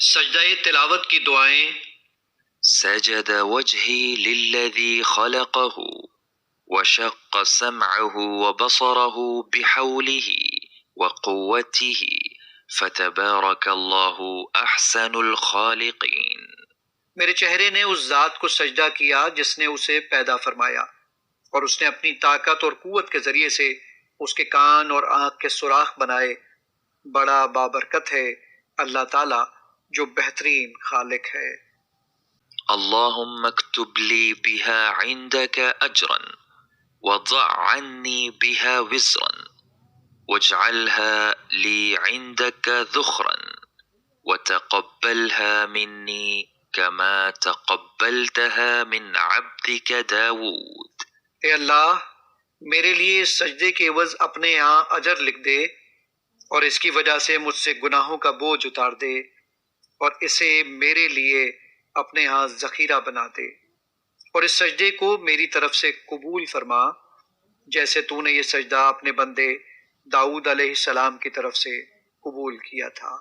سجدہ تلاوت کی دعائیں۔ سجد وجهي للذي خلقه وشق سمعه وبصره بحوله وقوته فتبارك الله أحسن الخالقين۔ میرے چہرے نے اس ذات کو سجدہ کیا جس نے اسے پیدا فرمایا، اور اس نے اپنی طاقت اور قوت کے ذریعے سے اس کے کان اور آنکھ کے سوراخ بنائے۔ بڑا بابرکت ہے اللہ تعالی جو بہترین خالق ہے۔ اللهم اكتب لي بها عندك أجرا وضع عني بها وزرا واجعلها لي عندك ذخرا وتقبلها مني كما تقبلتها من عبدك داود۔ اے اللہ میرے لیے اس سجدے کے عوض اپنے ہاں اجر لکھ دے، اور اس کی وجہ سے مجھ سے گناہوں کا بوجھ اتار دے، اور اسے میرے لیے اپنے ہاں ذخیرہ بنا دے، اور اس سجدے کو میری طرف سے قبول فرما جیسے تو نے یہ سجدہ اپنے بندے داؤد علیہ السلام کی طرف سے قبول کیا تھا۔